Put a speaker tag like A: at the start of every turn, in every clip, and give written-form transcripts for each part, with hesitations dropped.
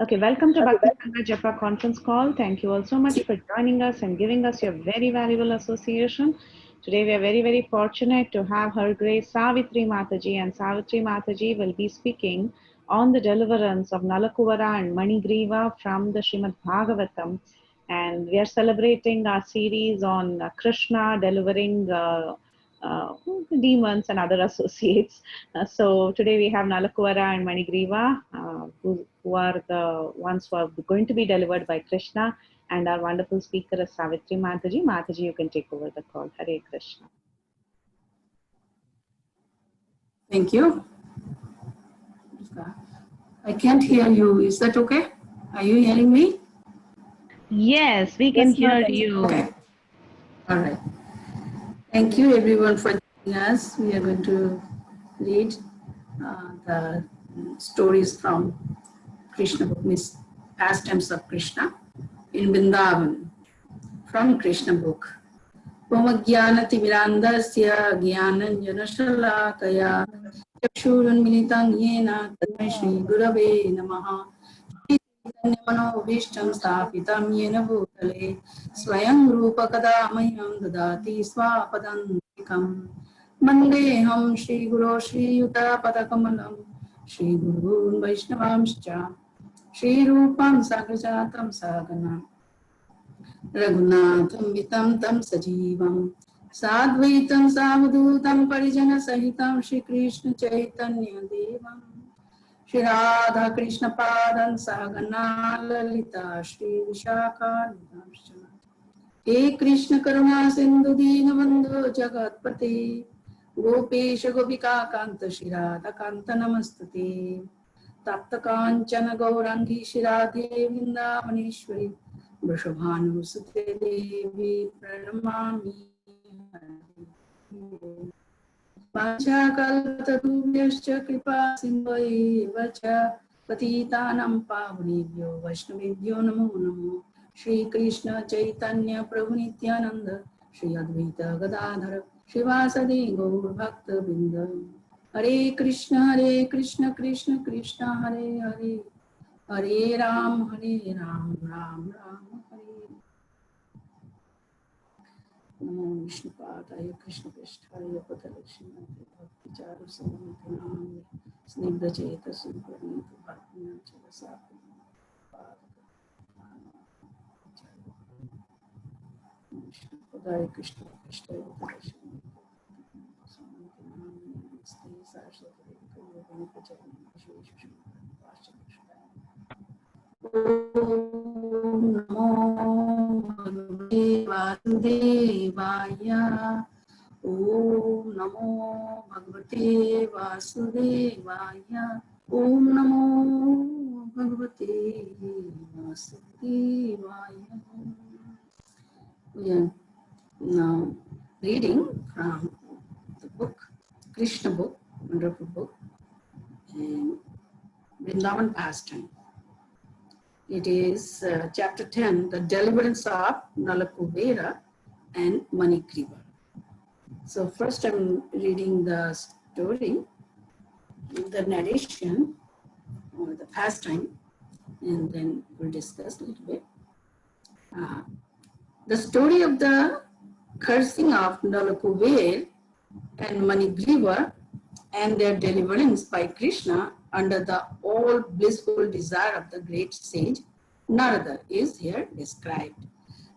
A: Okay, welcome to Bhakti Sanga Japa conference call. Thank you all so much for joining us and giving us your very valuable association. Today we are very, very fortunate to have Her Grace Savitri Mataji, and Savitri Mataji will be speaking on the deliverance of Nalakuvara and Manigriva from the Srimad Bhagavatam. And we are celebrating our series on Krishna delivering demons and other associates. So today we have Nalakuvara and Manigriva, who are the ones who are going to be delivered by Krishna, and our wonderful speaker is Savitri Mataji. Mataji, you can take over the call. Hare Krishna.
B: Thank you. I can't hear you. Is that okay? Are you hearing me?
A: Yes, we can hear you.
B: Okay. All right. Thank you everyone for joining us. We are going to read the stories from Krishna book, means pastimes of Krishna in Vrindavan, from Krishna book. Pamagyana timirandasya gyananjana shalakaya chakshurunmilitam yena tasmai Shri Gurave namaha. Manobhishtam sthapitam yena bhutale swayam rupa kada mahyam dadati swapadantikam mandeham Shri Guru Shri Yuta padakamalam Shri Gurun Vaishnavamscha Shri Rupam Sagrajatam Sagana Raghunatham Vitam Tam Sajivam Sadvaitam Savadutam Parijana Sahitam Shri Krishna Chaitanya Devam Shri Radha Krishna Padan Sagana Lalita Shri Vishakha Nidamshana He Krishna Karuna Sindhu Dina Bandhu Jagatpate Gopesha Gopika Kanta Shri Radha Kanta Namastate Tapta Kanchana Gaurangi Shri Radhe Vrindavaneshwari Vrishabhanu Sute Devi Pranamami Panchakalpatarubhyascha kripa sindhuvaiva cha patitanam pavanebhyo vaishnavebhyo namo namo Shri Krishna Chaitanya Prabhu Nityananda Shri Advaita Gadadhara Shri Vasadi Gaur Bhakta Vrinda Hare Krishna Krishna Krishna Hare Hare Hare Ram Ram Ram Hare Namo Vishnu Padaya Krishna Prishthaya Patalakshmi Bhakti Charu Samanthanami Snigdha Cheta Sumparnita Bhakti Chalasapati Vishnu Padaya Krishna Prishthaya Patalakshmi Samanthanami Namaste Saraswati Devi Pachani Vishweshwara Om Namo Bhagavate Vasudevaya Om Namo Bhagavate Vasudevaya Om Namo Bhagavate Vasudevaya. We are now reading from the book, Krishna book, wonderful book, and Vrindavan pastime. It is chapter 10, the deliverance of Nalakuvara and Manigriva. So first I'm reading the story, the narration, or the pastime, and then we'll discuss a little bit. The story of the cursing of Nalakuvara and Manigriva and their deliverance by Krishna under the all blissful desire of the great sage Narada is here described.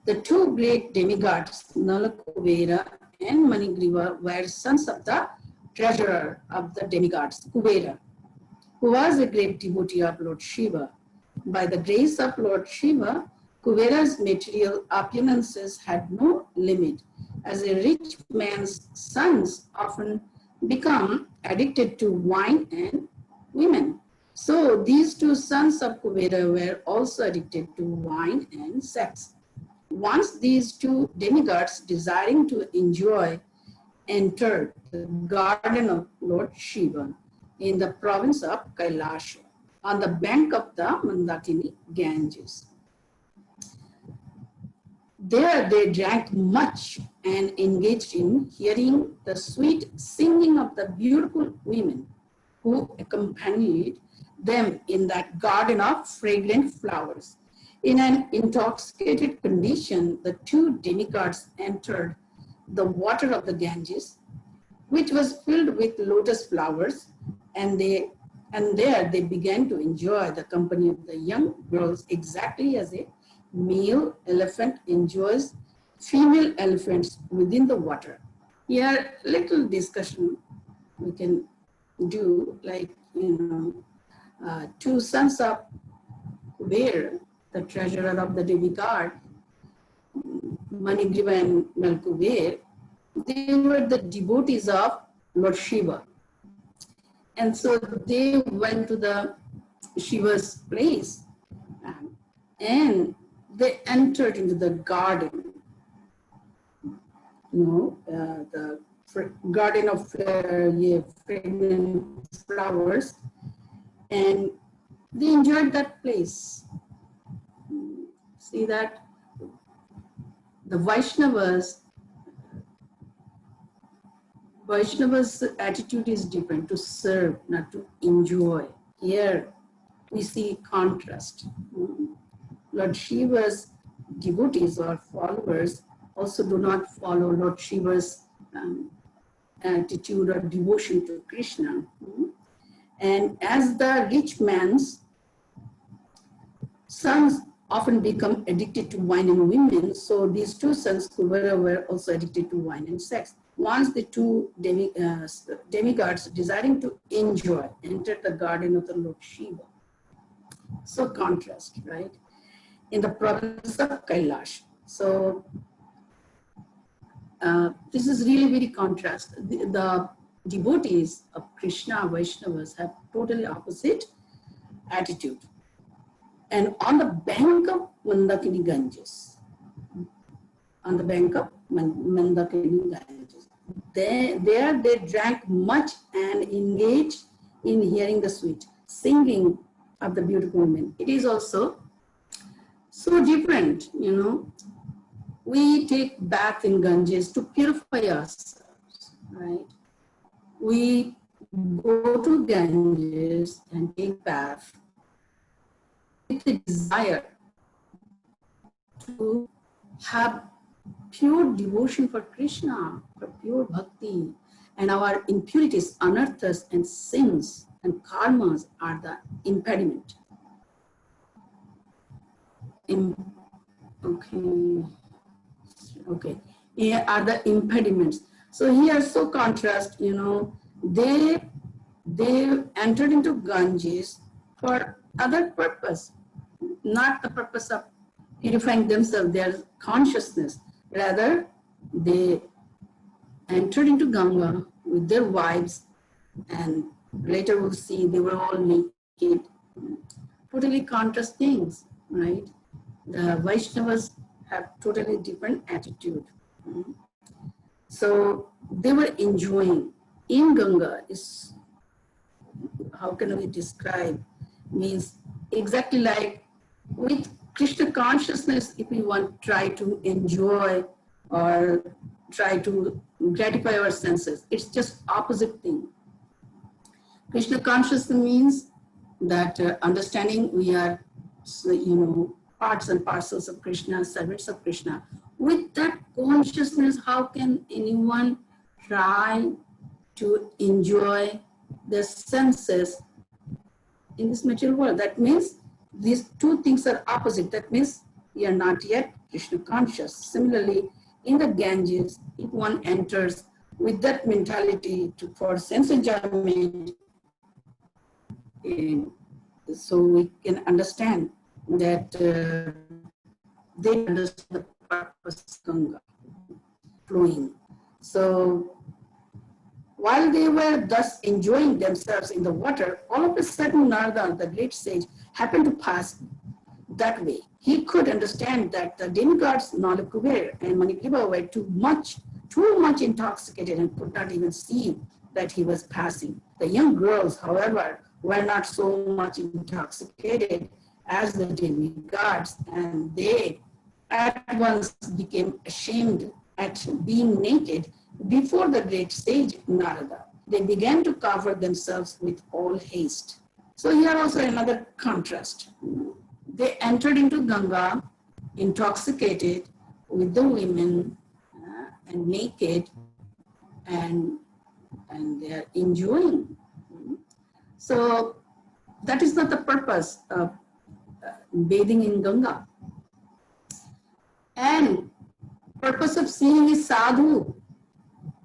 B: The two great demigods, Nalakuvara and Manigriva, were sons of the treasurer of the demigods, Kuvera, who was a great devotee of Lord Shiva. By the grace of Lord Shiva, Kuvera's material opulences had no limit, as a rich man's sons often become addicted to wine and women. So these two sons of Kuvera were also addicted to wine and sex. Once these two demigods, desiring to enjoy, entered the garden of Lord Shiva in the province of Kailasha on the bank of the Mandakini Ganges. There they drank much and engaged in hearing the sweet singing of the beautiful women who accompanied them in that garden of fragrant flowers. In an intoxicated condition, the two demigods entered the water of the Ganges, which was filled with lotus flowers, and there they began to enjoy the company of the young girls, exactly as a male elephant enjoys female elephants within the water. Here, little discussion we can do, like, two sons of Kuber, the treasurer of the demigod, Manigriva and Nalakuvara, they were the devotees of Lord Shiva. And so they went to the Shiva's place, and they entered into the garden, the garden of fragrant flowers, and they enjoyed that place. See that the Vaishnavas' attitude is different, to serve, not to enjoy. Here we see contrast. Lord Shiva's devotees or followers also do not follow Lord Shiva's attitude or devotion to Krishna. And as the rich man's sons often become addicted to wine and women, so these two sons were also addicted to wine and sex. Once the two demigods, desiring to enjoy, entered the garden of the Lord Shiva. So contrast, right? In the province of Kailash. So this is really very contrast. The devotees of Krishna, Vaishnavas, have totally opposite attitude. And on the bank of Mandakini Ganges, there they drank much and engaged in hearing the sweet singing of the beautiful women. It is also so different, We take bath in Ganges to purify ourselves, right? We go to Ganges and take bath with the desire to have pure devotion for Krishna, for pure bhakti, and our impurities, anarthas, and sins and karmas are the impediment. Here are the impediments. So here, so contrast, they entered into Ganges for other purpose, not the purpose of purifying themselves, their consciousness. Rather, they entered into Ganga with their wives, and later we'll see they were all naked. Totally contrast things, right? The Vaishnavas have totally different attitude. So they were enjoying. In Ganga is, how can we describe, means exactly like with Krishna consciousness, if we want try to enjoy or try to gratify our senses, it's just opposite thing. Krishna consciousness means that understanding we are, parts and parcels of Krishna, servants of Krishna. With that consciousness, how can anyone try to enjoy the senses in this material world? That means these two things are opposite. That means we are not yet Krishna conscious. Similarly, in the Ganges, if one enters with that mentality for sense enjoyment, so we can understand that they understand the purpose of Ganga flowing. So while they were thus enjoying themselves in the water, all of a sudden Narada, the great sage, happened to pass that way. He could understand that the demigods Nalakuvara and Manigriva were too much intoxicated and could not even see that he was passing. The young girls, however, were not so much intoxicated as the demigods, and they at once became ashamed at being naked before the great sage Narada. They began to cover themselves with all haste. So here also another contrast. They entered into Ganga intoxicated with the women and naked, and they are enjoying. So that is not the purpose of bathing in Ganga. And purpose of seeing a sadhu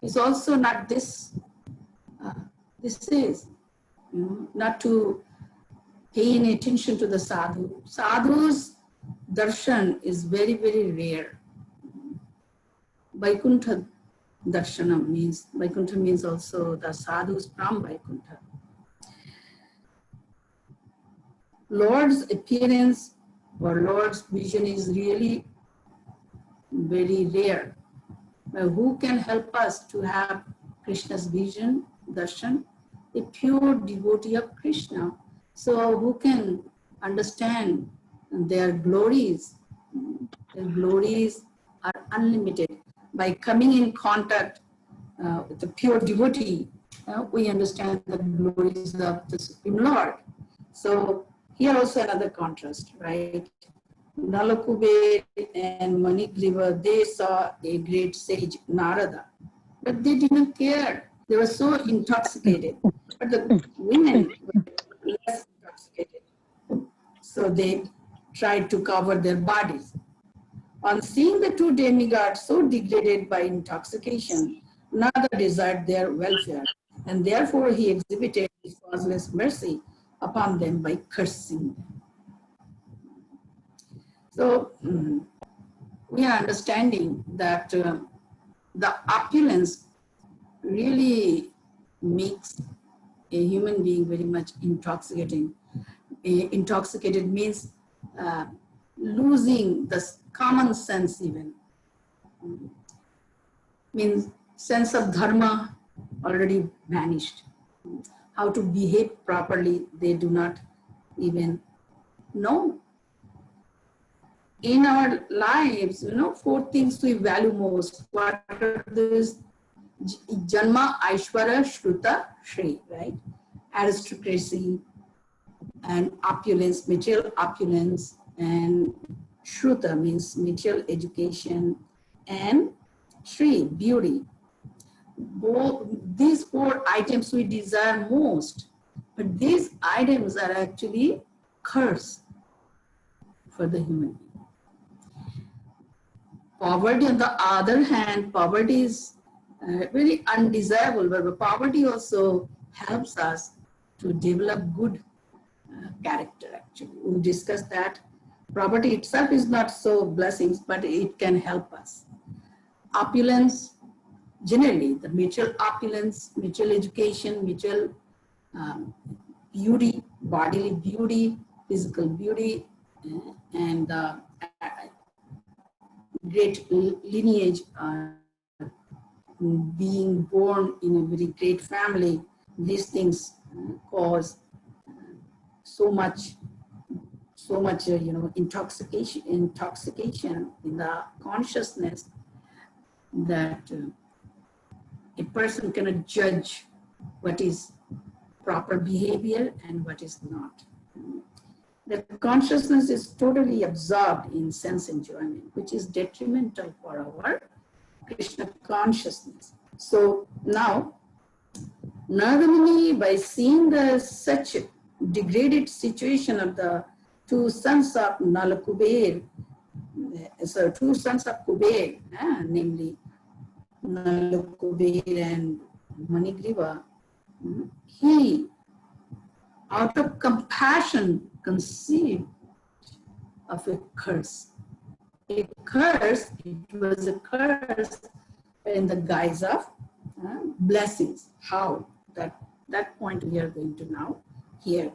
B: is also not this. This is not to pay any attention to the sadhu. Sadhu's darshan is very, very rare. Vaikuntha darshana means, Vaikuntha means also the sadhus from Vaikuntha. Lord's appearance or Lord's vision is really very rare. But who can help us to have Krishna's vision, darshan? A pure devotee of Krishna. So who can understand their glories? Their glories are unlimited. By coming in contact with the pure devotee, we understand the glories of the Supreme Lord. So here also another contrast, right? Nalakuvara and Manigriva, they saw a great sage, Narada, but they didn't care. They were so intoxicated. But the women were less intoxicated. So they tried to cover their bodies. On seeing the two demigods so degraded by intoxication, Narada desired their welfare, and therefore he exhibited his causeless mercy upon them by cursing them. So we are understanding that the opulence really makes a human being very much intoxicating. Intoxicated means losing the common sense even. Means sense of dharma already vanished. How to behave properly, they do not even know. In our lives, 4 things we value most. What are these? Janma, Aishwarya, Shruta, Shri, right? Aristocracy and opulence, material opulence, and Shruta means material education, and Shri, beauty. These 4 items we desire most, but these items are actually curse for the human being. Poverty, on the other hand, poverty is very undesirable, but poverty also helps us to develop good character, actually. We discussed that. Poverty itself is not so blessings, but it can help us. Opulence, generally, the mutual opulence, mutual education, mutual beauty, bodily beauty, physical beauty, and great lineage, being born in a very great family. These things cause so much intoxication in the consciousness that a person cannot judge what is proper behavior and what is not. The consciousness is totally absorbed in sense enjoyment, which is detrimental for our Krishna consciousness. So now, Narada Muni, by seeing such degraded situation of the 2 sons of Nalakuvara, so 2 sons of Kuber, namely Nalakuvara and Manigriva, he, out of compassion, conceived of a curse. A curse, it was a curse in the guise of blessings. How? That point we are going to now hear.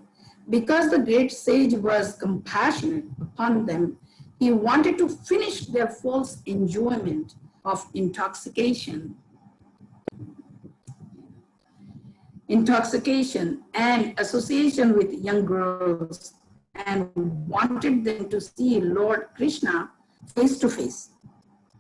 B: Because the great sage was compassionate upon them, he wanted to finish their false enjoyment of intoxication and association with young girls, and wanted them to see Lord Krishna face to face.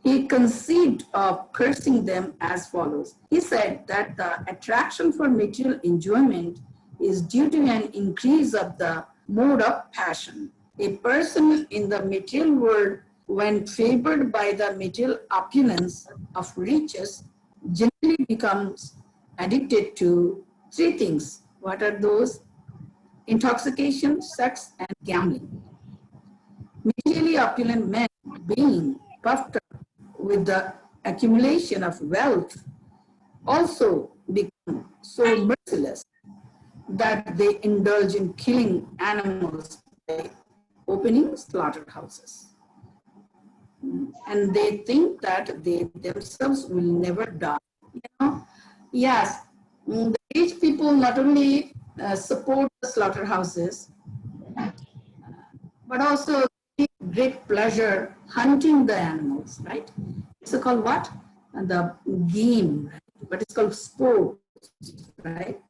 B: He conceived of cursing them as follows. He said that the attraction for material enjoyment is due to an increase of the mode of passion. A person in the material world, when favored by the material opulence of riches, generally becomes addicted to three things. What are those? Intoxication, sex, and gambling. Materially opulent men, being puffed up with the accumulation of wealth, also become so merciless that they indulge in killing animals by opening slaughterhouses. And they think that they themselves will never die. You know? Yes, the rich people not only support the slaughterhouses, but also take great pleasure hunting the animals, right? It's called what? The game, right? But it's called sports, right?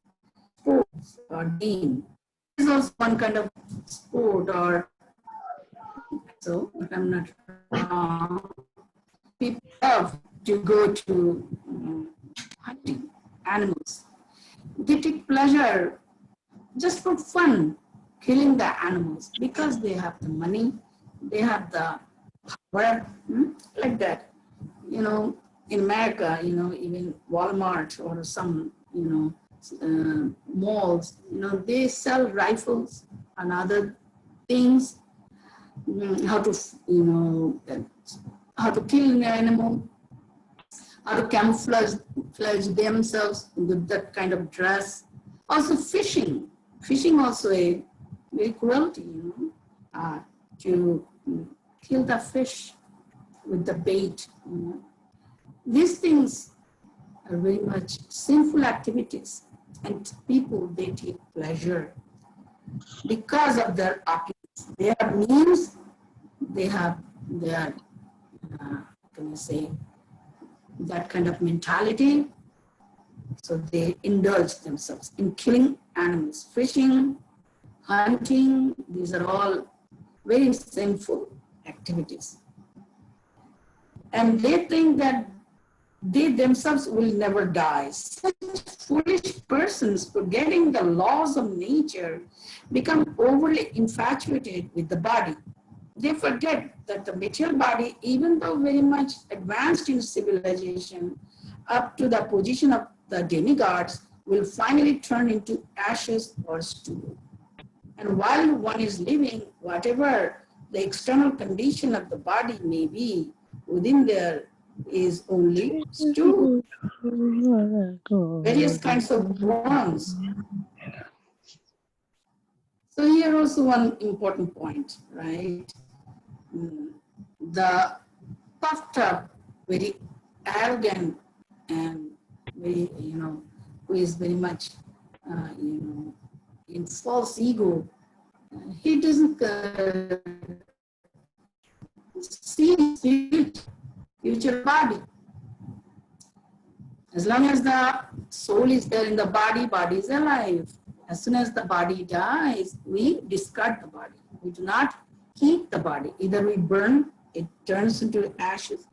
B: Sports or game. It's also one kind of sport, or so, if I'm not wrong. People love to go to hunting animals. They take pleasure just for fun killing the animals because they have the money, they have the power, like that. You know, in America, you know, even Walmart or some, you know, malls, you know, they sell rifles and other things, how to, you know, how to kill an animal, how to camouflage themselves with that kind of dress. Also fishing. Fishing also a very cruelty, you know, to kill the fish with the bait. You know. These things are very much sinful activities, and people, they take pleasure because of their opulence. They have means, they have their, can you say, that kind of mentality. So they indulge themselves in killing animals, fishing, hunting. These are all very sinful activities. And they think that they themselves will never die. Such foolish persons, forgetting the laws of nature, become overly infatuated with the body. They forget that the material body, even though very much advanced in civilization, up to the position of the demigods, will finally turn into ashes or stool. And while one is living, whatever the external condition of the body may be, within there is only stool, various kinds of bones. So here also one important point, right? The puffed up, very arrogant and very, you know, who is very much, you know, in false ego, he doesn't see his future body. As long as the soul is there in the body, body is alive. As soon as the body dies, we discard the body. We do not keep the body. Either we burn, it turns into ashes,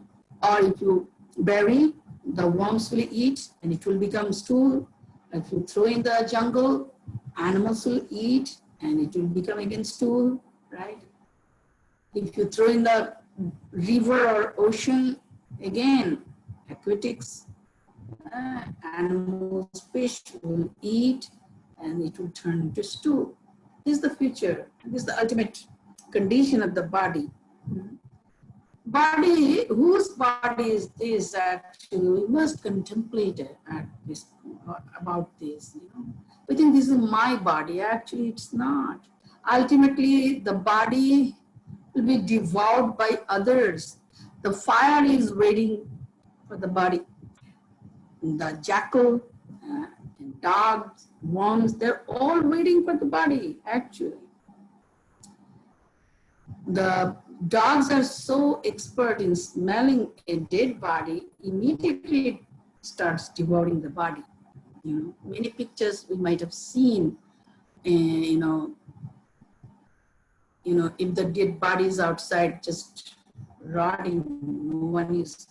B: or if you bury, the worms will eat and it will become stool. If you throw in the jungle, animals will eat and it will become again stool, right? If you throw in the river or ocean, again, aquatics, animals, fish will eat and it will turn into stool. This is the future. This is the ultimate condition of the body. Body, whose body is this actually? We must contemplate at this, about this. You know? We think this is my body. Actually, it's not. Ultimately, the body will be devoured by others. The fire is waiting for the body. The jackal, and dogs, worms, they're all waiting for the body, actually. The dogs are so expert in smelling a dead body, immediately it starts devouring the body. You know, many pictures we might have seen, you know, if the dead body is outside just rotting, no one is,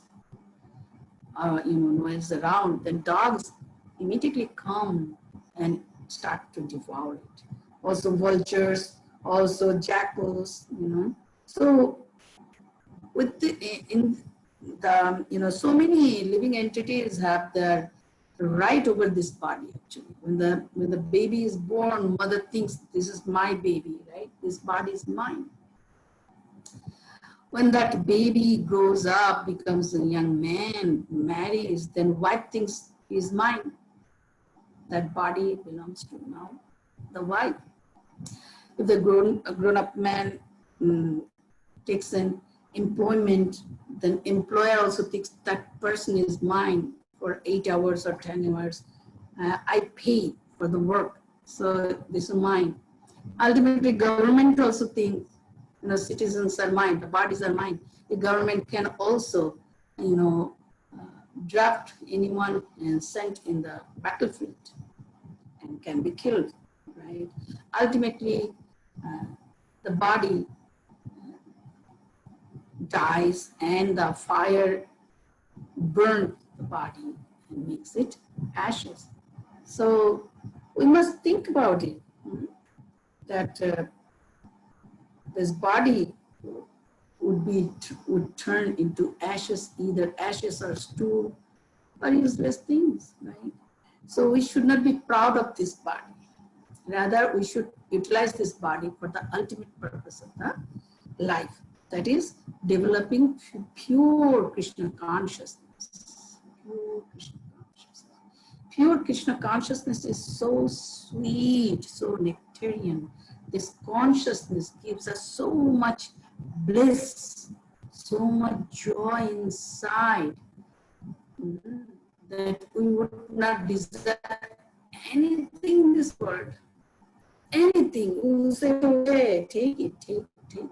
B: no one is around, then dogs immediately come and start to devour it. Also vultures, also jackals, So with so many living entities have their right over this body actually. When the baby is born, mother thinks this is my baby, right? This body is mine. When that baby grows up, becomes a young man, marries, then wife thinks is mine. That body belongs to now the wife. If the grown-up man takes an employment, then employer also thinks that person is mine for 8 hours or 10 hours. I pay for the work, so this is mine. Ultimately, government also thinks, citizens are mine, the bodies are mine. The government can also, draft anyone and sent in the battlefield and can be killed, right? Ultimately, the body dies and the fire burns the body and makes it ashes. So we must think about it, that this body would turn into ashes, either ashes or stool or useless things, right? So we should not be proud of this body. Rather, we should utilize this body for the ultimate purpose of the life. That is developing pure Krishna consciousness. Pure Krishna consciousness. Pure Krishna consciousness is so sweet, so nectarian. This consciousness gives us so much bliss, so much joy inside, that we would not desire anything in this world. Anything. We will say, okay, take it, take it, take it.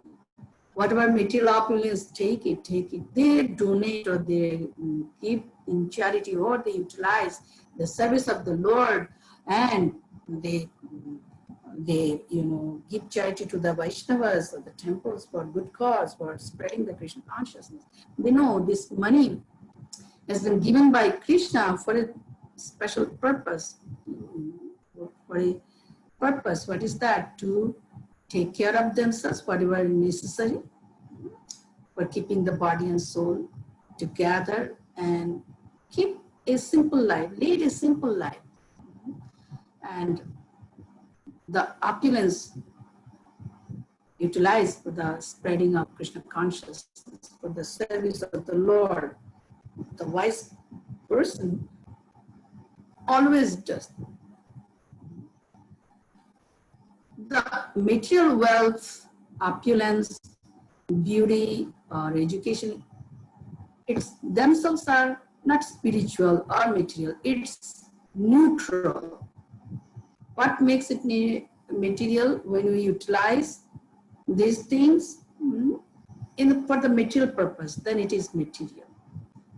B: Whatever material opulence, take it, take it. They donate or they give in charity or they utilize the service of the Lord, and they give charity to the Vaishnavas or the temples for good cause, for spreading the Krishna consciousness. They know this money has been given by Krishna for a special purpose. For a purpose, what is that? To take care of themselves, whatever necessary, for keeping the body and soul together and keep a simple life, lead a simple life. And the opulence utilized for the spreading of Krishna consciousness, for the service of the Lord. The wise person always does. The material wealth, opulence, beauty, or education, it's themselves are not spiritual or material. It's neutral. What makes it material? When we utilize these things for the material purpose, then it is material.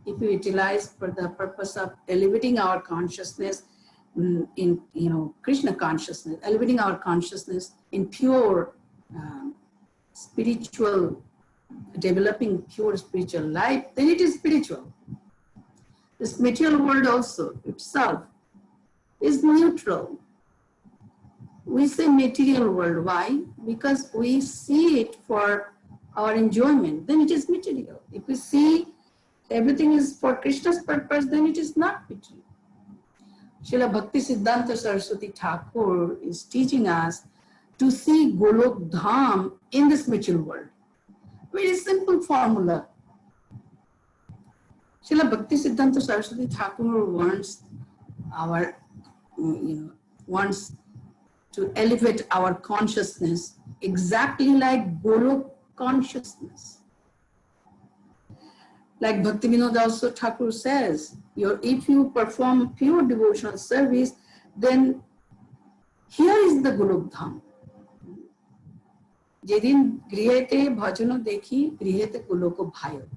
B: If we utilize for the purpose of elevating our consciousness in Krishna consciousness, elevating our consciousness in pure spiritual, developing pure spiritual life, then it is spiritual. This material world also itself is neutral. We say material world. Why? Because we see it for our enjoyment, then it is material. If we see everything is for Krishna's purpose, then it is not material. Srila Bhakti Siddhanta Saraswati Thakur is teaching us to see Golok Dham in this material world. Very simple formula. Srila Bhakti Siddhanta Saraswati Thakur wants wants to elevate our consciousness exactly like Golok consciousness. Like Bhakti Vinod also Thakur says, if you perform pure devotional service, then here is the Golok Dham. Jedin grihete bhajano dekhi grihete goloko bhayo.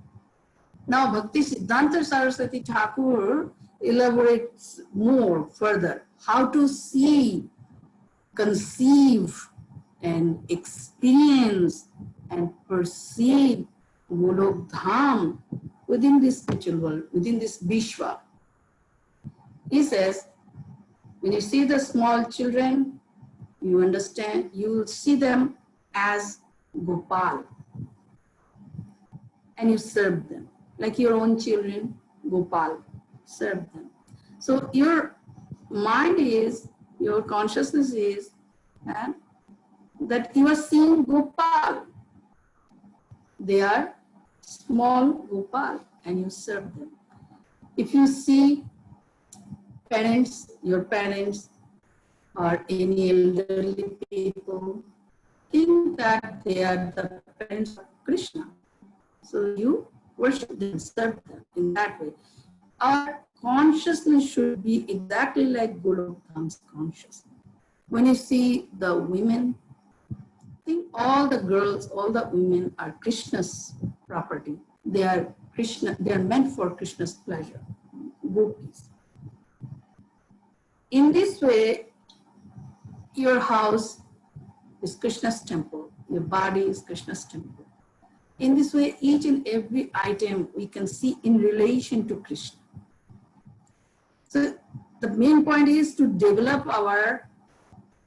B: Now Bhakti Siddhanta Saraswati Thakur elaborates more further how to see, conceive, and experience and perceive Golok Dham within this spiritual world, within this Vishwa. He says, When you see the small children, you understand, you see them as Gopal and you serve them. Like your own children, Gopal, serve them. So your mind is, your consciousness is that you are seeing Gopal. They are small Gopal and you serve them. If you see parents, your parents or any elderly people, think that they are the parents of Krishna. So you worship them, serve them in that way. Our consciousness should be exactly like Guru Dham's consciousness. When you see the women, think all the girls, all the women are Krishna's property. They are Krishna, they are meant for Krishna's pleasure. Gopis. In this way, your house is Krishna's temple. Your body is Krishna's temple. In this way, each and every item we can see in relation to Krishna. So the main point is to develop our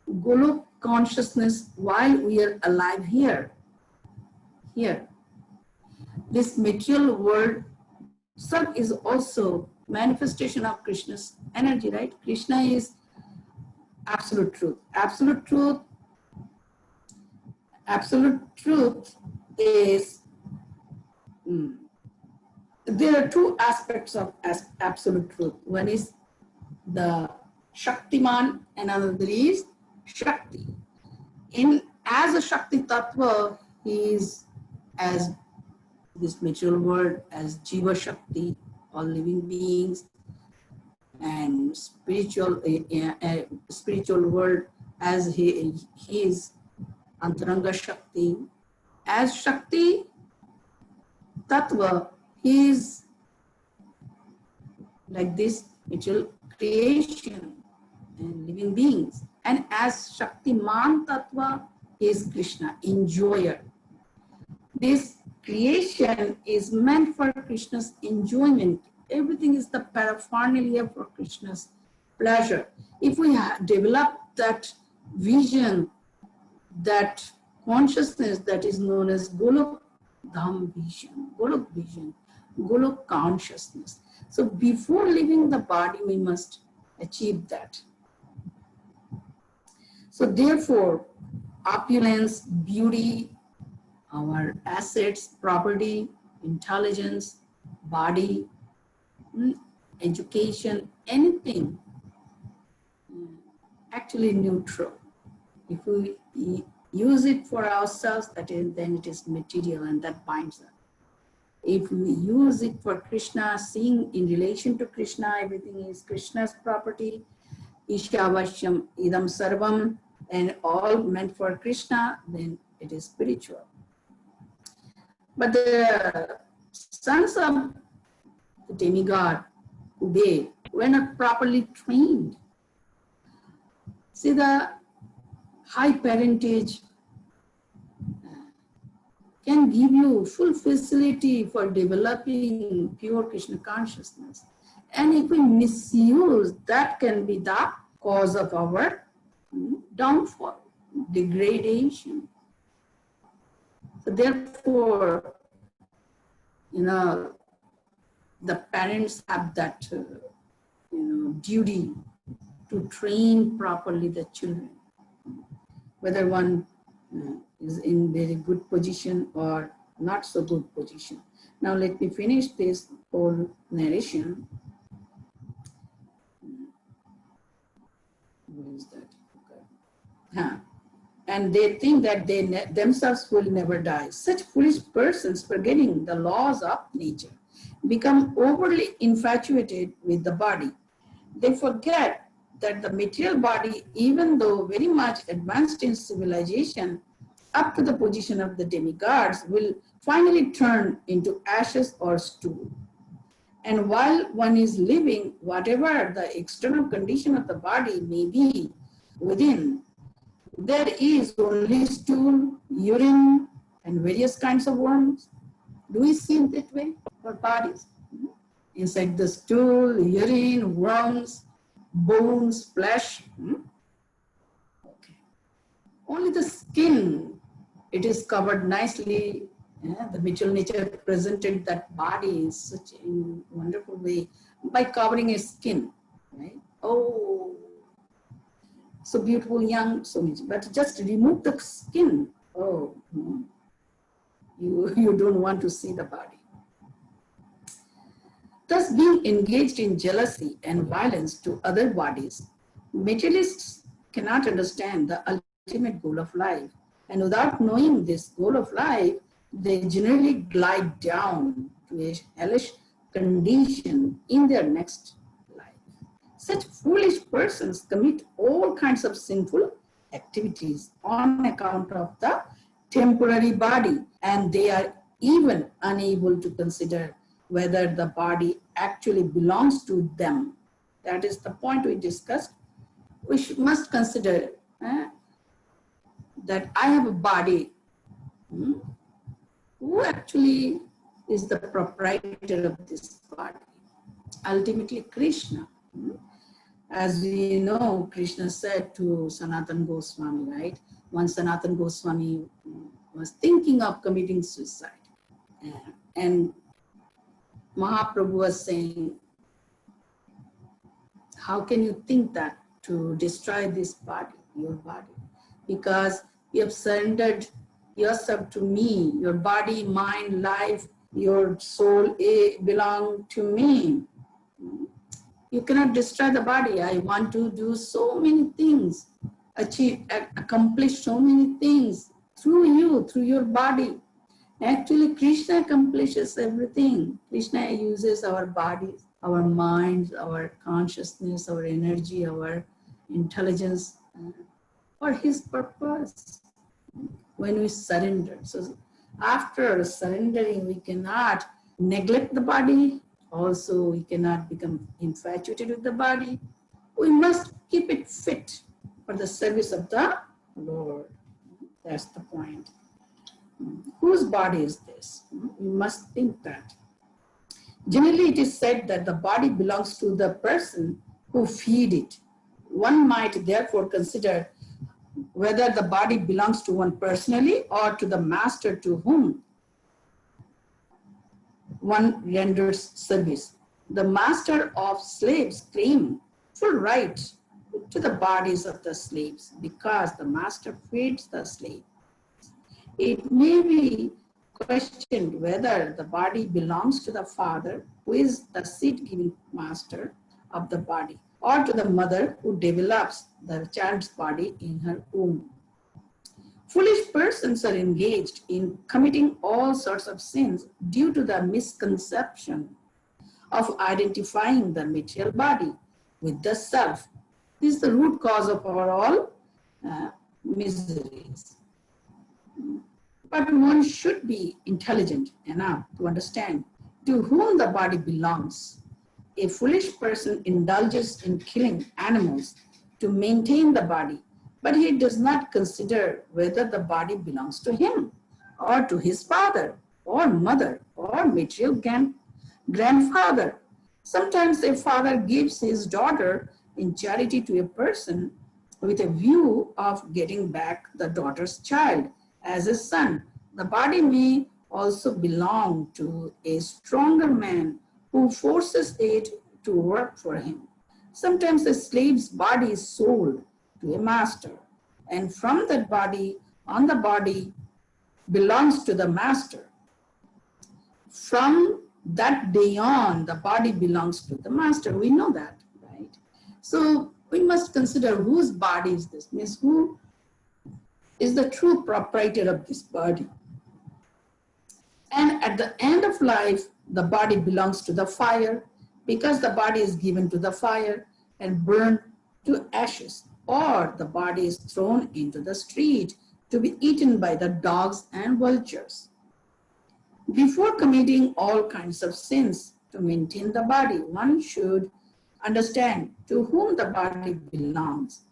B: Golok consciousness while we are alive here. Here. This material world, sun is also manifestation of Krishna's energy, right? Krishna is absolute truth. Absolute truth is, there are two aspects of absolute truth. One is the Shaktiman and another is Shakti. As a Shakti Tattva, he is as this material world, as Jiva Shakti, all living beings, and spiritual world as he is Antaranga Shakti. As Shakti Tattva, he is like this material creation and living beings. And as Shaktiman Tattva, he is Krishna, enjoyer. This creation is meant for Krishna's enjoyment. Everything is the paraphernalia for Krishna's pleasure. If we develop that vision, that consciousness that is known as Golok Dham vision, Golok consciousness. So before leaving the body, we must achieve that. So therefore, opulence, beauty, our assets, property, intelligence, body, education, anything, actually neutral. If we use it for ourselves, then it is material and that binds us. If we use it for Krishna, seeing in relation to Krishna, everything is Krishna's property, Ishavashyam idam sarvam, and all meant for Krishna, then it is spiritual. But the sons of the demigod, they were not properly trained. See, the high parentage can give you full facility for developing pure Krishna consciousness. And if we misuse, that can be the cause of our downfall, degradation. So therefore, the parents have that, duty to train properly the children, whether one is in very good position or not so good position. Now let me finish this whole narration. Where is that? Okay. And they think that they themselves will never die. Such foolish persons, forgetting the laws of nature, become overly infatuated with the body. They forget that the material body, even though very much advanced in civilization, up to the position of the demigods, will finally turn into ashes or stool. And while one is living, whatever the external condition of the body may be within, there is only stool, urine, and various kinds of worms. Do we see it that way? Our bodies. Inside the stool, urine, worms, bones, flesh. Okay. Only the skin, it is covered nicely. The material nature presented that body in such a wonderful way by covering a skin. Right? Oh, so beautiful, young, so much. But just remove the skin. Oh, you don't want to see the body. Thus, being engaged in jealousy and violence to other bodies, materialists cannot understand the ultimate goal of life. And without knowing this goal of life, they generally glide down to a hellish condition in their next life. Such foolish persons commit all kinds of sinful activities on account of the temporary body, and they are even unable to consider whether the body actually belongs to them. That is the point we discussed. We must consider that I have a body. Who actually is the proprietor of this body? Ultimately, Krishna. As we know, Krishna said to Sanatana Goswami, right? Once Sanatana Goswami was thinking of committing suicide. And Mahaprabhu was saying, how can you think that to destroy this body, your body? Because you have surrendered yourself to me, your body, mind, life, your soul belong to me. You cannot destroy the body. I want to do so many things, accomplish so many things through you, through your body. Actually, Krishna accomplishes everything. Krishna uses our bodies, our minds, our consciousness, our energy, our intelligence for his purpose when we surrender. So after surrendering, we cannot neglect the body. Also, we cannot become infatuated with the body. We must keep it fit for the service of the Lord. That's the point. Whose body is this? We must think that. Generally, it is said that the body belongs to the person who feed it. One might therefore consider whether the body belongs to one personally or to the master to whom one renders service. The master of slaves claim full rights to the bodies of the slaves because the master feeds the slave. It may be questioned whether the body belongs to the father, who is the seed-giving master of the body, or to the mother who develops the child's body in her womb. Foolish persons are engaged in committing all sorts of sins due to the misconception of identifying the material body with the self. This is the root cause of our all miseries. But one should be intelligent enough to understand to whom the body belongs. A foolish person indulges in killing animals to maintain the body, but he does not consider whether the body belongs to him or to his father or mother or material grandfather. Sometimes a father gives his daughter in charity to a person with a view of getting back the daughter's child as a son. The body may also belong to a stronger man who forces it to work for him. Sometimes a slave's body is sold to a master, and from that body, on the body belongs to the master. From that day on, the body belongs to the master. We know that, right? So we must consider whose body is this, means who is the true proprietor of this body. And at the end of life, the body belongs to the fire because the body is given to the fire and burned to ashes, or the body is thrown into the street to be eaten by the dogs and vultures. Before committing all kinds of sins to maintain the body, one should understand to whom the body belongs.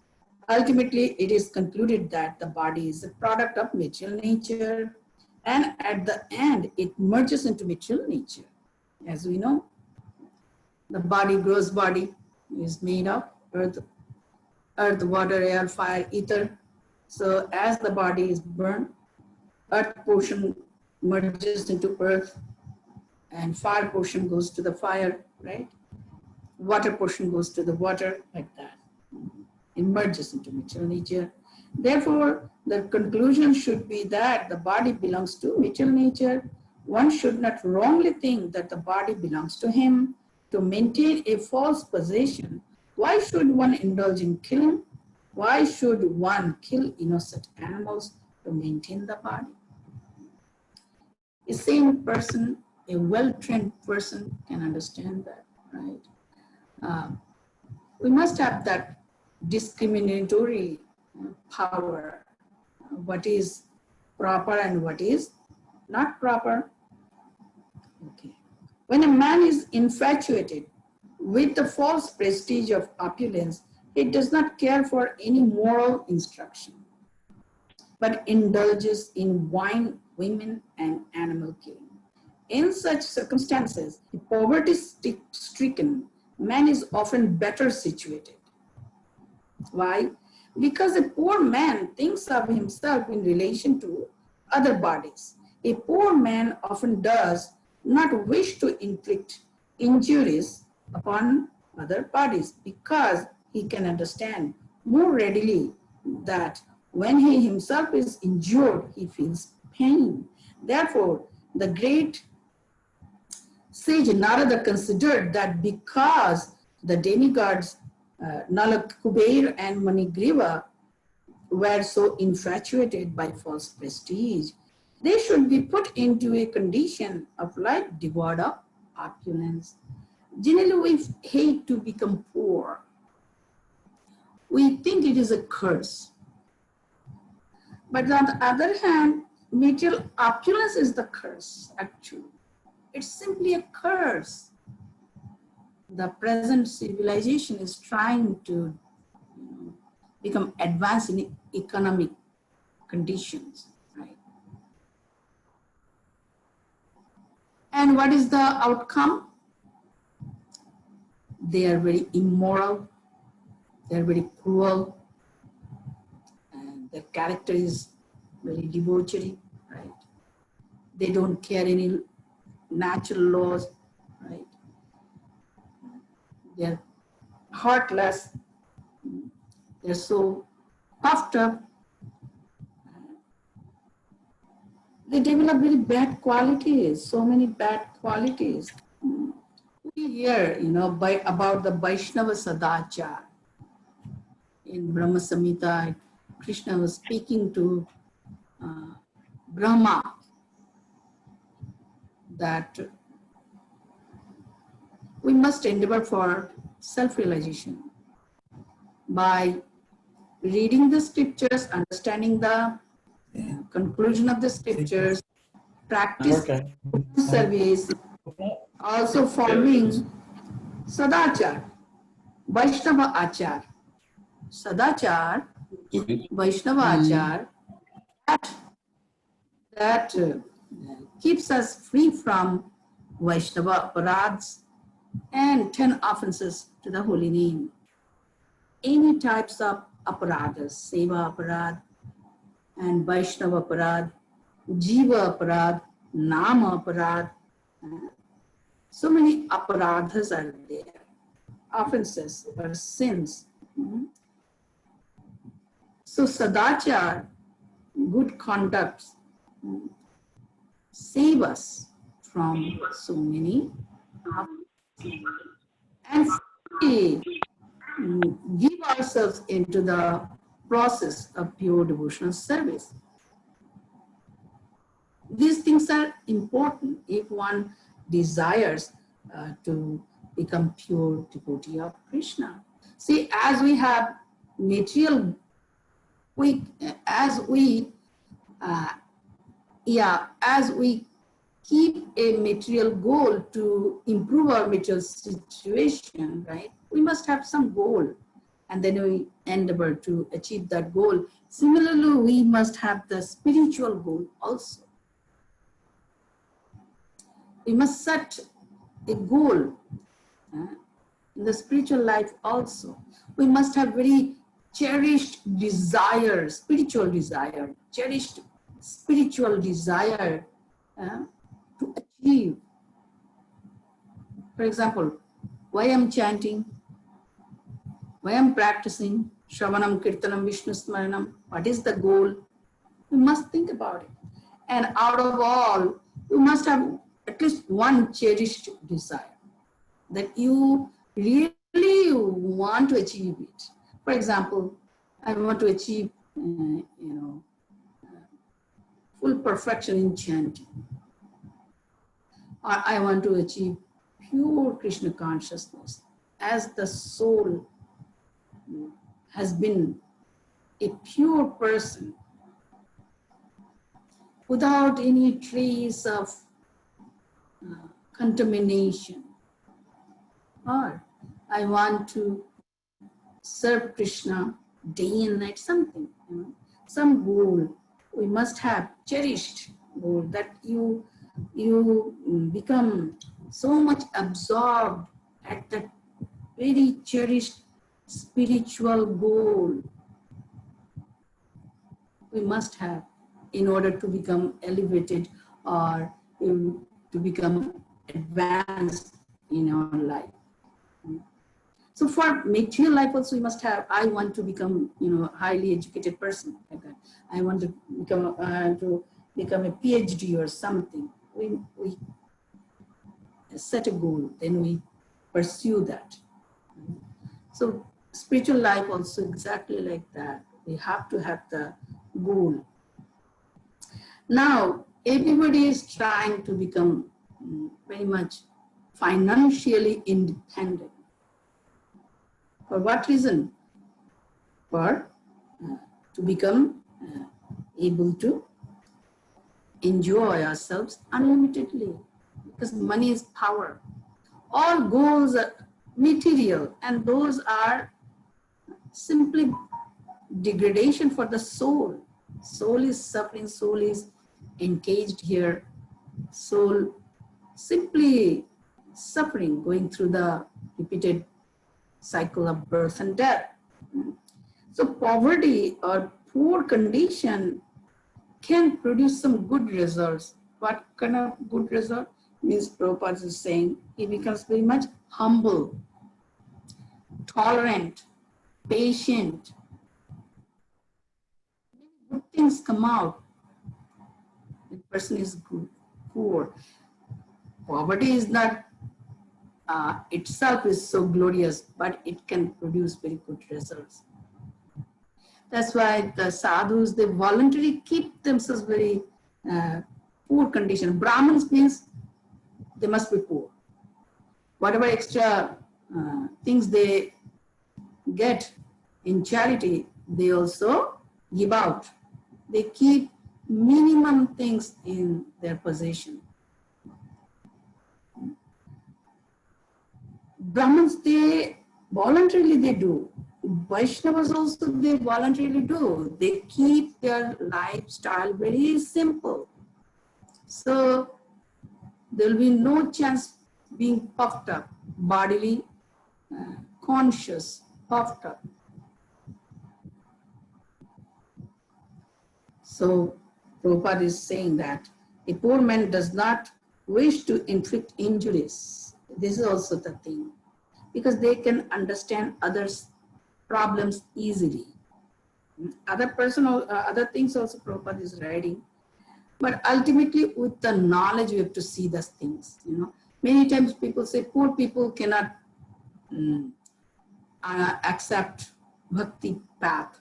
B: Ultimately, it is concluded that the body is a product of material nature, and at the end, it merges into material nature. As we know, the body, gross body, is made of earth, water, air, fire, ether. So as the body is burned, earth portion merges into earth and fire portion goes to the fire, right? Water portion goes to the water, like that. It merges into material nature. Therefore, the conclusion should be that the body belongs to material nature. One should not wrongly think that the body belongs to him. To maintain a false position, why should one indulge in killing? Why should one kill innocent animals to maintain the body? A sane person, a well-trained person can understand that, right? We must have that discriminatory power, what is proper and what is not proper. Okay. When a man is infatuated with the false prestige of opulence, he does not care for any moral instruction, but indulges in wine, women, and animal killing. In such circumstances, a poverty-stricken man is often better situated. Why? Because a poor man thinks of himself in relation to other bodies. A poor man often does not wish to inflict injuries upon other bodies because he can understand more readily that when he himself is injured, he feels pain. Therefore, the great sage Narada considered that because the demigods Nalakuvara and Manigriva were so infatuated by false prestige, they should be put into a condition of life devoid of opulence. Generally, we hate to become poor. We think it is a curse. But on the other hand, material opulence is the curse, actually. It's simply a curse. The present civilization is trying to become advanced in economic conditions, right? And what is the outcome? They are very immoral, they are very cruel, and their character is very debauchery, right? They don't care any natural laws, right? They're heartless, they're so puffed up. They develop very bad qualities, so many bad qualities. We hear, about the Vaishnava Sadachar. In Brahma Samhita, Krishna was speaking to Brahma that we must endeavor for self-realization by reading the scriptures, understanding the conclusion of the scriptures, practice service, also following Sadachar, Vaishnava Achar. Sadachar, Vaishnava Achar, that keeps us free from Vaishnava Aparadhas and 10 offenses to the holy name. Any types of Aparadhas, Seva Aparadh and Vaishnava Aparadh, Jiva Aparadh, Nama Aparadh. So many Aparadhas are there, offenses or sins. So Sadachar, good conduct, save us from so many and give ourselves into the process of pure devotional service. These things are important if one desires to become pure devotee of Krishna. See, as we have material, as we keep a material goal to improve our material situation, right? We must have some goal, and then we endeavor to achieve that goal. Similarly, we must have the spiritual goal also. We must set a goal in the spiritual life also, we must have very cherished desire, spiritual desire, cherished spiritual desire to achieve. For example, why I'm chanting, why I'm practicing Shravanam, Kirtanam, Vishnu Smaranam, what is the goal? You must think about it. And out of all, you must have at least one cherished desire that you really want to achieve it. For example, I want to achieve, full perfection in chanting. Or I want to achieve pure Krishna consciousness as the soul has been a pure person without any trace of contamination. Or I want to serve Krishna day and night, something, some goal. We must have cherished goal that you become so much absorbed at that very cherished spiritual goal. We must have in order to become elevated or to become advanced in our life. So for material life also, we must have, I want to become, highly educated person. Like that. I want to become a PhD or something. We set a goal, then we pursue that. So spiritual life also exactly like that. We have to have the goal. Now, everybody is trying to become very much financially independent. For what reason? For to become able to enjoy ourselves unlimitedly, because money is power. All goals are material, and those are simply degradation for the soul. Soul is suffering, soul is engaged here, soul simply suffering, going through the repeated cycle of birth and death. So poverty or poor condition can produce some good results. What kind of good result? Means Prabhupada is saying he becomes very much humble, tolerant, patient. Good things come out. The person is good, poor. Poverty is not itself is so glorious, but it can produce very good results. That's why the sadhus, they voluntarily keep themselves very poor condition. Brahmins means they must be poor. Whatever extra things they get in charity, they also give out. They keep minimum things in their possession. Brahmins, they voluntarily they do. Vaishnavas also, they voluntarily do. They keep their lifestyle very simple. So there will be no chance being puffed up, bodily, conscious, puffed up. So Prabhupada is saying that a poor man does not wish to inflict injuries. This is also the thing, because they can understand others' problems easily. Other things also Prabhupada is writing, but ultimately with the knowledge we have to see those things. Many times people say poor people cannot accept Bhakti path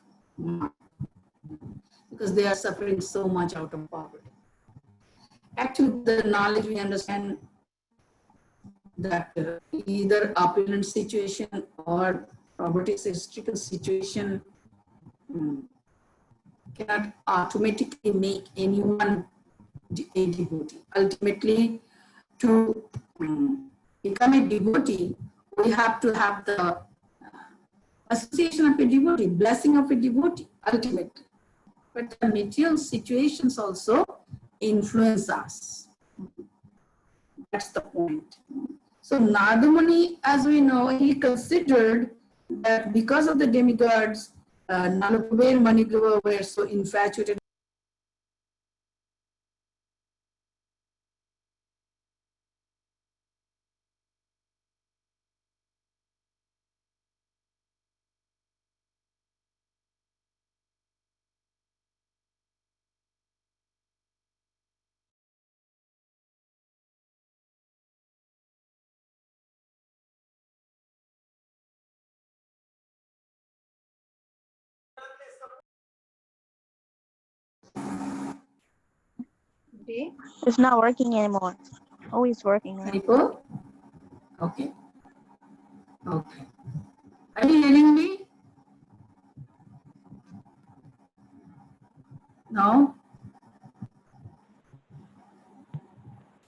B: because they are suffering so much out of poverty. Actually, the knowledge we understand that either opulent situation or poverty stricken situation cannot automatically make anyone a devotee. Ultimately, to become a devotee, we have to have the association of a devotee, blessing of a devotee, ultimately. But the material situations also influence us. That's the point. So Nadamani, as we know, he considered that because of the demigods, Nalakuvara and Manigriva were so infatuated.
C: It's not working anymore. Oh, it's working now.
B: Hypo? Okay. Okay. Are you hearing me? No?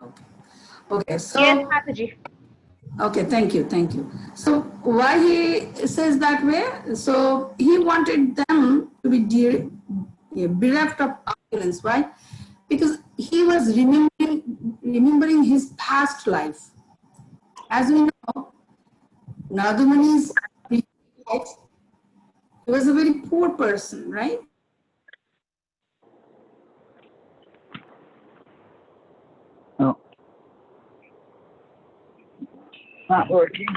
B: Okay. Okay. So
A: Yes, Mataji.
B: okay, thank you, thank you. So why he says that way? So he wanted them to be bereft of opulence. Why? Because he was remembering his past life. As we know, Nadamani's previous life, he was a very poor person, right?
D: No, not working.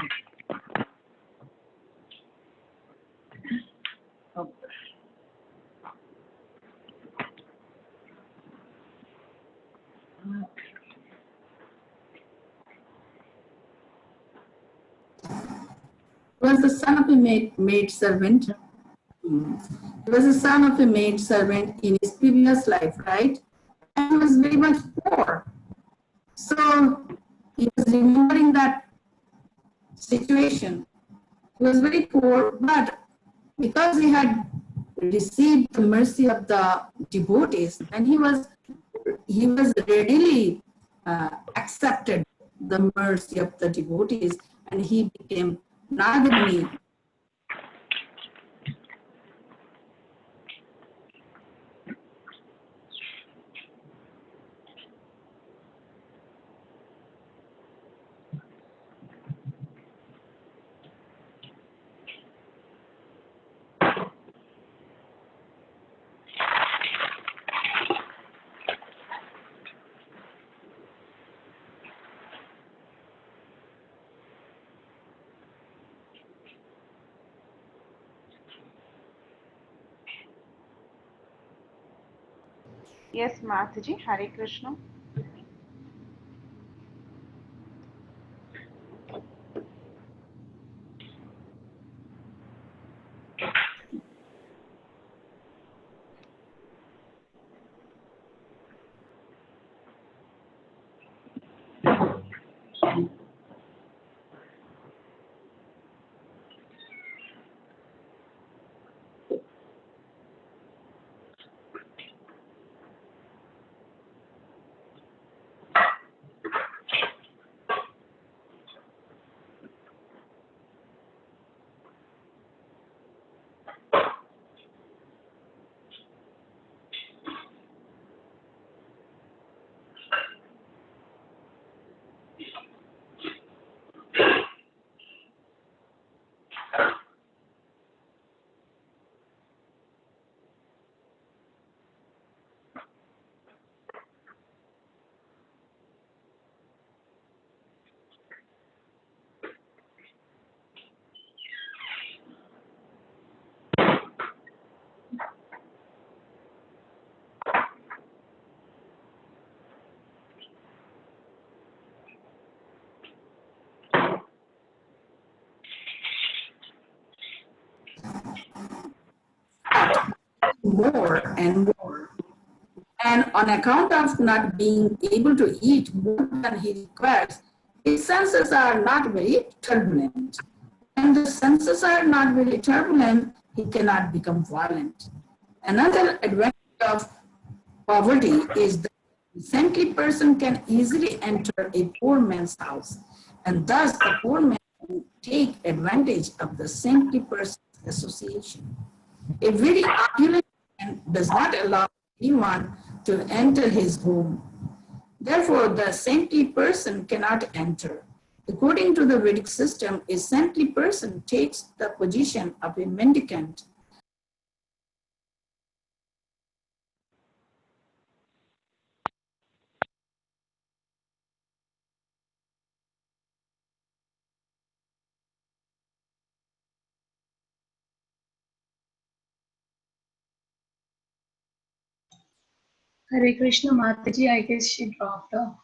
D: Oh.
B: He was the son of a maid servant. He was the son of a maid servant in his previous life, right? And he was very much poor. So he was remembering that situation. He was very poor, but because he had received the mercy of the devotees, and he was readily accepted the mercy of the devotees, and he became Nagamani.
A: Yes, Mataji. Hare Krishna.
B: More and more. And on account of not being able to eat more than he requires, his senses are not very turbulent. When the senses are not very turbulent, he cannot become violent. Another advantage of poverty is that the saintly person can easily enter a poor man's house, and thus the poor man can take advantage of the saintly person's association. A very opulent man does not allow anyone to enter his home. Therefore, the saintly person cannot enter. According to the Vedic system, a saintly person takes the position of a mendicant.
E: Hare Krishna Mataji, I guess she dropped off.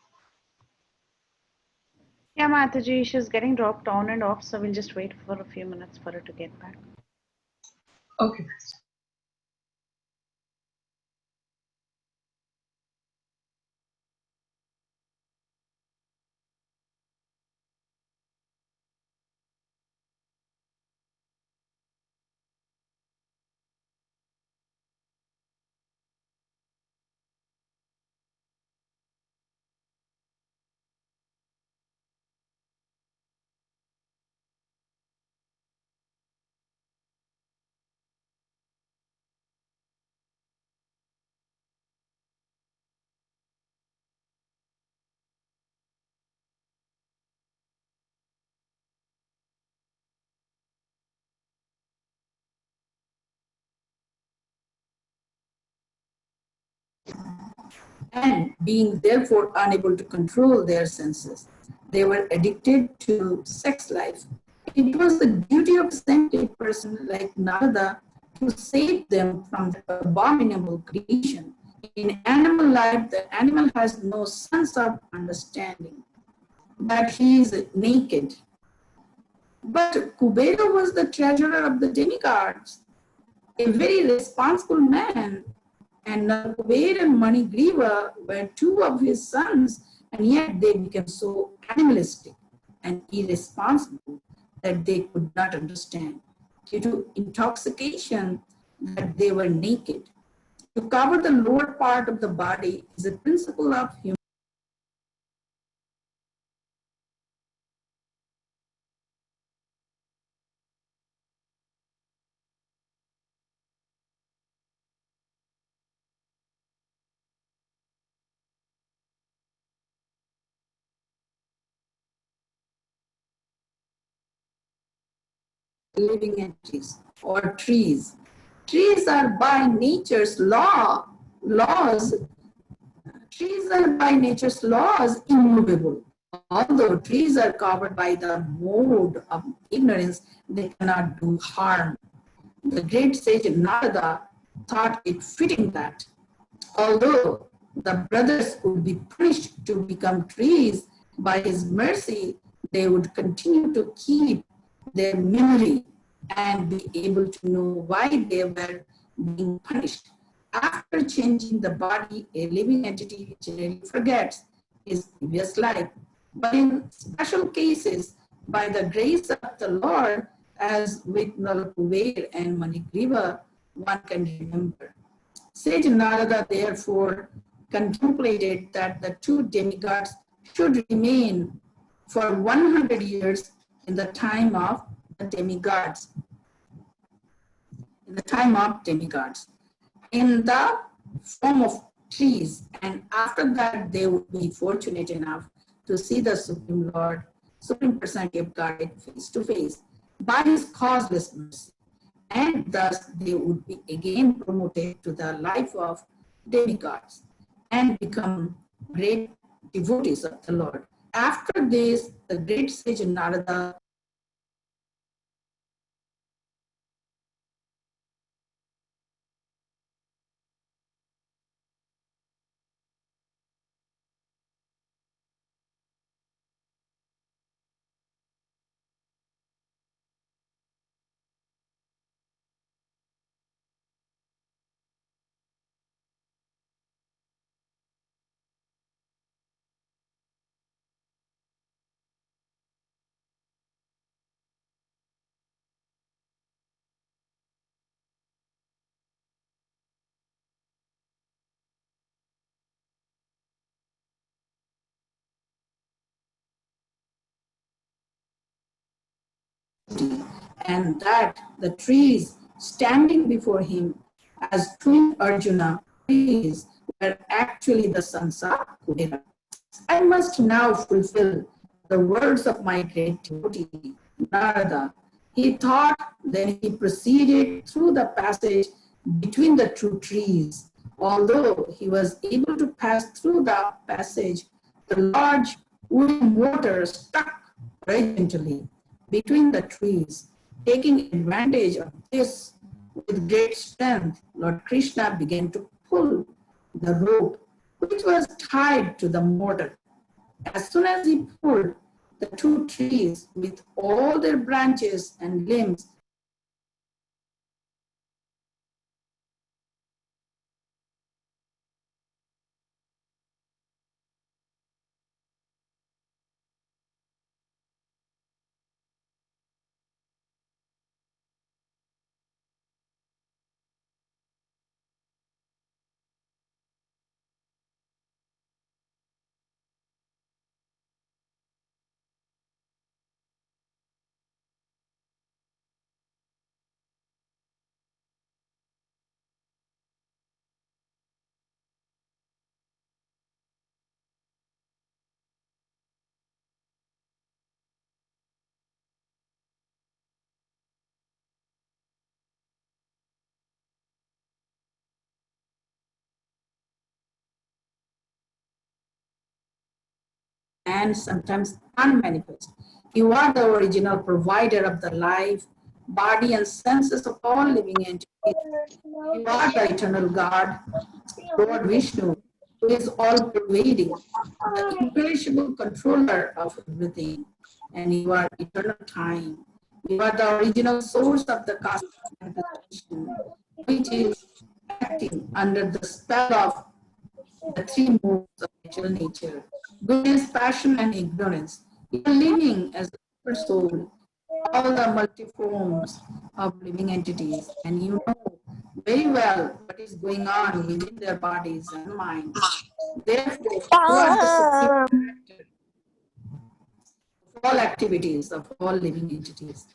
A: Yeah, Mataji, she's getting dropped on and off, so we'll just wait for a few minutes for her to get back.
E: Okay.
B: And being therefore unable to control their senses, they were addicted to sex life. It was the duty of a saintly person like Narada to save them from the abominable creation. In animal life, the animal has no sense of understanding that he is naked. But Kubera was the treasurer of the demigods, a very responsible man, and Nalakuvara and Manigriva were two of his sons, and yet they became so animalistic and irresponsible that they could not understand due to intoxication that they were naked. To cover the lower part of the body is a principle of human. Living entities or trees. Trees are by nature's laws. Trees are by nature's laws immovable. Although trees are covered by the mode of ignorance, they cannot do harm. The great sage Narada thought it fitting that, although the brothers would be punished to become trees, by his mercy, they would continue to keep their memory and be able to know why they were being punished. After changing the body, a living entity generally forgets his previous life. But in special cases, by the grace of the Lord, as with Nalakuvara and Manigriva, one can remember. Sage Narada therefore contemplated that the two demigods should remain for 100 years in the time of the demigods. In the time of demigods, in the form of trees, and after that they would be fortunate enough to see the Supreme Lord, Supreme Personality of Godhead face to face by his causeless mercy. And thus they would be again promoted to the life of demigods and become great devotees of the Lord. After this, the great sage Narada and that the trees standing before him as twin Arjuna were actually the sons of Kubera. I must now fulfill the words of my great devotee, Narada. He thought, then he proceeded through the passage between the two trees. Although he was able to pass through the passage, the large wooden mortar stuck horizontally between the trees. Taking advantage of this with great strength, Lord Krishna began to pull the rope which was tied to the mortar. As soon as he pulled, the two trees with all their branches and limbs and sometimes unmanifest. You are the original provider of the life, body, and senses of all living entities. You are the eternal God, Lord Vishnu, who is all pervading, the imperishable controller of everything. And you are eternal time. You are the original source of the cosmic manifestation, which is acting under the spell of the three modes of natural nature: goodness, passion, and ignorance. You are living as the super soul, all the multiforms of living entities, and you know very well what is going on within their bodies and minds. Therefore, you are the supreme director of all activities of all living entities.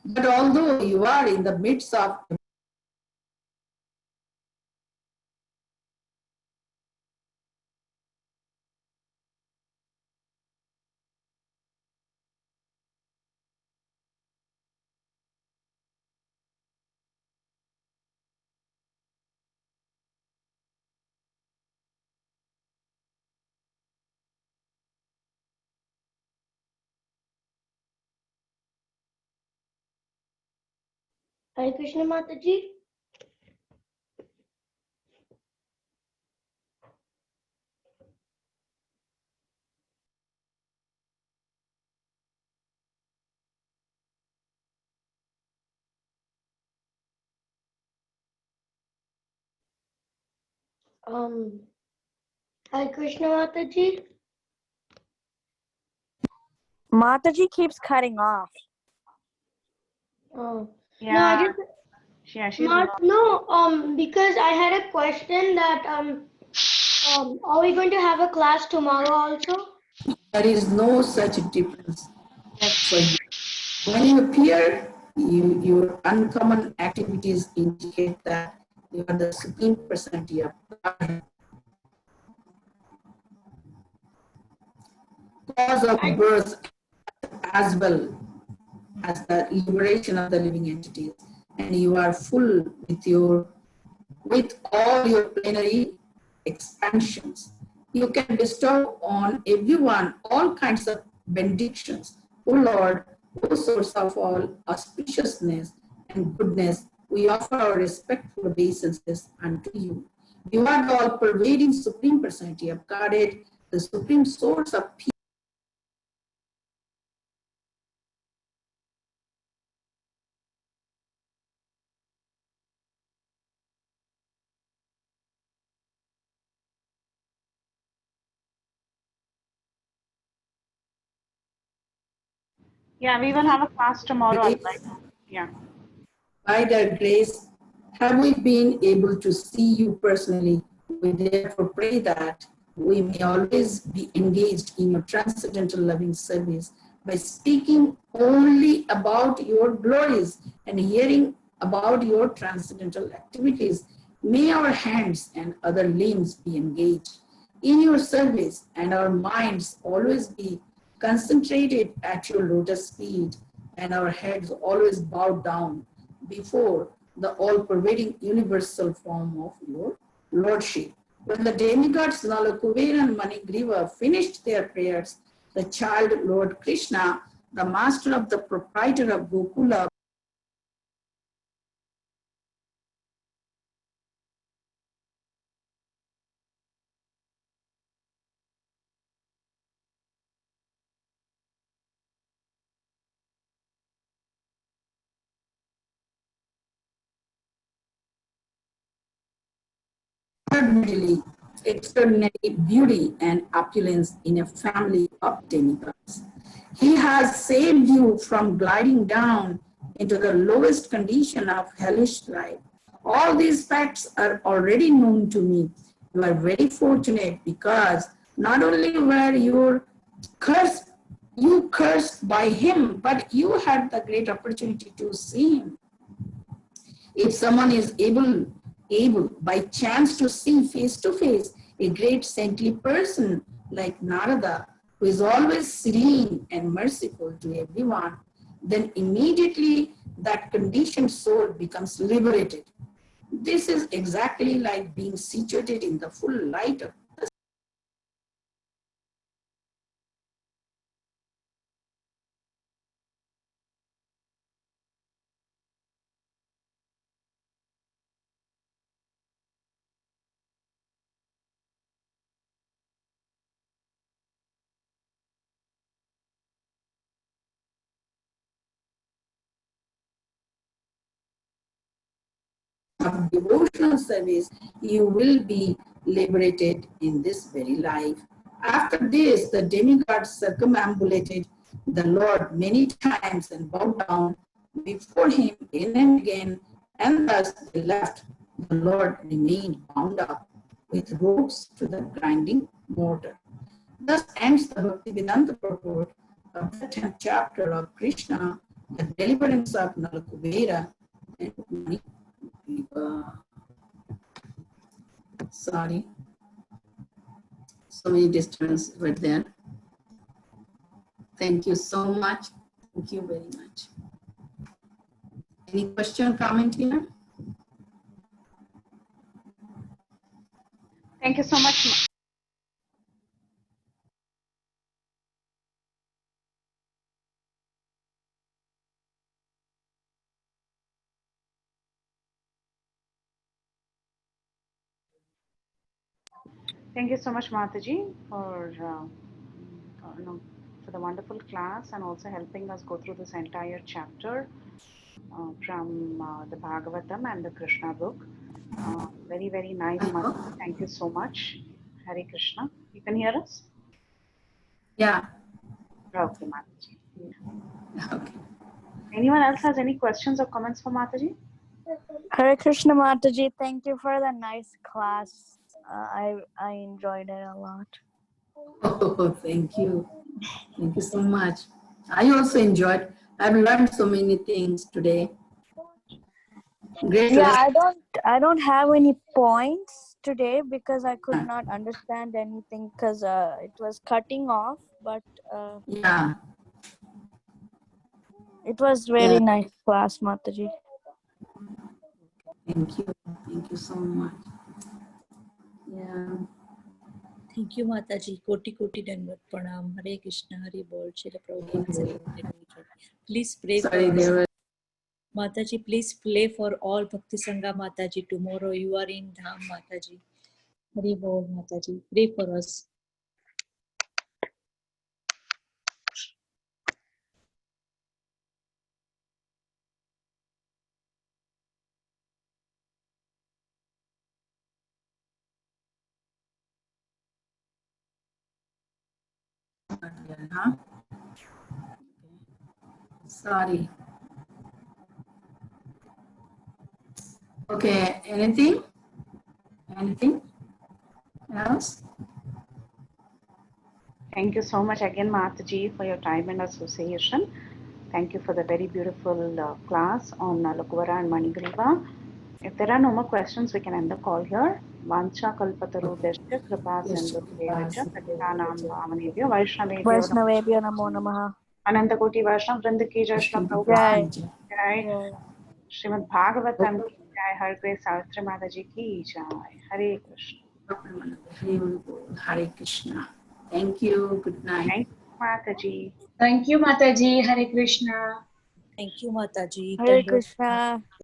B: But although you are in the midst of
F: Hare Krishna Mataji. Hare Krishna Mataji.
C: Mataji keeps cutting off.
F: Oh.
A: Yeah.
F: No, I just
A: Yeah, she's
F: no, because I had a question that are we going to have a class tomorrow also?
B: there is no such difference
A: yes.
B: for you. When you appear, your uncommon activities indicate that you are the supreme personality of God, cause of birth as well as the liberation of the living entities. And you are full with all your plenary expansions. You can bestow on everyone all kinds of benedictions. O Lord, O source of all auspiciousness and goodness, we offer our respectful obeisances unto you. You are the all-pervading Supreme Personality of Godhead, the supreme source of peace.
A: Yeah, we will have a class tomorrow. Yeah.
B: By their grace, have we been able to see you personally? We therefore pray that we may always be engaged in your transcendental loving service by speaking only about your glories and hearing about your transcendental activities. May our hands and other limbs be engaged in your service and our minds always be concentrated at your lotus feet, and our heads always bowed down before the all-pervading universal form of your lordship. When the demigods Nalakuvara and Manigriva finished their prayers, the child Lord Krishna, the master of the proprietor of Gokula, extraordinary beauty and opulence in a family of demigods. He has saved you from gliding down into the lowest condition of hellish life. All these facts are already known to me. You are very fortunate because not only were you cursed by him, but you had the great opportunity to see him. If someone is able by chance to see face to face a great saintly person like Narada, who is always serene and merciful to everyone, then immediately that conditioned soul becomes liberated. This is exactly like being situated in the full light of of devotional service, you will be liberated in this very life. After this, the demigods circumambulated the Lord many times and bowed down before him again and again, and thus they left. The Lord remained bound up with ropes to the grinding mortar. Thus ends the Bhaktivedanta purport of the 10th chapter of Krishna, the deliverance of Nalakuvara and Manigriva. Sorry, so many disturbances were there. Thank you so much. Thank you very much. Any question, comment here?
A: Thank you so much. Thank you so much, Mataji, for the wonderful class and also helping us go through this entire chapter from the Bhagavatam and the Krishna book. Very, very nice, Mataji. Thank you so much. Hare Krishna. You can hear us?
B: Yeah.
A: Okay, Mataji.
B: Okay.
A: Anyone else has any questions or comments for Mataji?
C: Hare Krishna Mataji, thank you for the nice class. I enjoyed it a lot.
B: Oh, thank you. Thank you so much. I also enjoyed. I've learned so many things today. Great.
C: Yeah, I don't have any points today because I could not understand anything because it was cutting off, but
B: yeah.
C: it was very nice class, Mataji.
B: Thank you. Thank you so much. Yeah.
G: Thank you, Mataji. Koti Koti Dandavat Pranam. Hare Krishna, Hare Bol, Srila Prabhupada. Please pray for us. Mataji, please play for all Bhakti Sanga Mataji. Tomorrow you are in Dham, Mataji. Hare Bol, Mataji. Pray for us.
B: Huh? Sorry. Okay, anything? Anything else?
A: Thank you so much again, Mataji, for your time and association. Thank you for the very beautiful class on Nalakuvara and Manigriva. If there are no more questions, we can end the call here. वाञ्छा कल्पतरुभ्यश्च कृपा सिन्धुभ्येव च पतितानां पावनेभ्यो वैष्णवेभ्यो
C: वैष्णवेभ्यो नमो नमः।
A: अनंत कोटि वैष्णव वृंद की जय, श्रील प्रभुपाद
C: जय
A: की जय,
C: जय।
A: श्रीमद् भागवतम की जय, हर ग्रेस सावित्री माता जी की जय। Hare Krishna.
B: Hare Krishna. Thank you. Good night.
A: Thank you Mata ji.
E: Thank you, Mataji. Hare Krishna.
G: Thank you, Mataji.
C: Hare
G: Dandavat
C: Krishna.